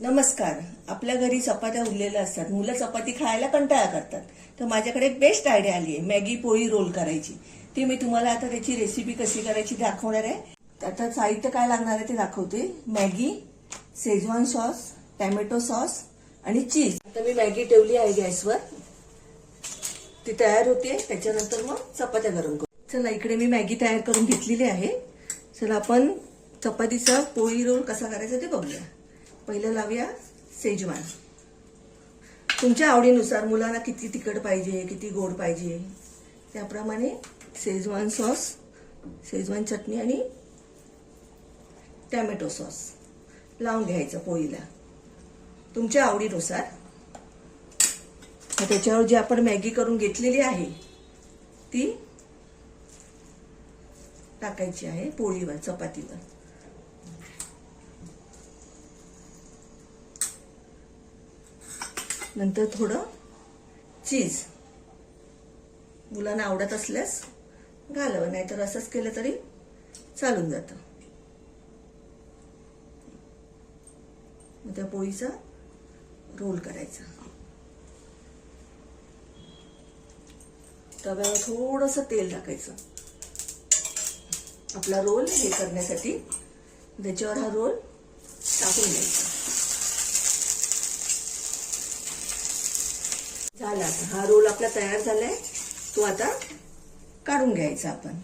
नमस्कार. आपल्या घरी चपात्या उरलेल्या असतात. मुलं चपाती खायला कंटाळा करतात. तर माझ्याकडे एक बेस्ट आयडिया आली आहे, मॅगी पोळी रोल करायची. ती मी तुम्हाला आता त्याची रेसिपी कशी करायची दाखवणार आहे. आता साहित्य काय लागणार आहे ते दाखवते. Maggi, Schezwan sauce, tomato sauce आणि चीज. आता मी मॅगी ठेवली आहे गॅसवर, ती तयार होते. त्याच्यानंतर मग चपात्या गरम करू. चला, इकडे मी मॅगी तयार करून घेतलेली आहे. चला आपण चपातीचा पोळी रोल कसा करायचा ते बघूया. पहिलं लावूया शेजवान. तुमच्या आवडीनुसार मुलांना किती तिखट पाहिजे, किती गोड पाहिजे त्याप्रमाणे शेजवान सॉस, शेजवान चटणी आणि टॅमॅटो सॉस लावून घ्यायचं पोळीला तुमच्या आवडीनुसार. त्याच्यावर जी आपण मॅगी करून घेतलेली आहे ती टाकायची आहे पोळीवर, चपातीवर. नंतर थोडं चीज, मुलांना आवडत असल्यास घालावं, नाहीतर असंच केलं तरी चालून जातं. मग त्या पोळीचा रोल करायचा. तव्यावर थोडंसं तेल टाकायचं आपला रोल हे करण्यासाठी. त्याच्यावर हा रोल टाकून द्यायचा. झाला, हा रोल आपला तयार झालाय. तो आता काढून घ्यायचा आपण.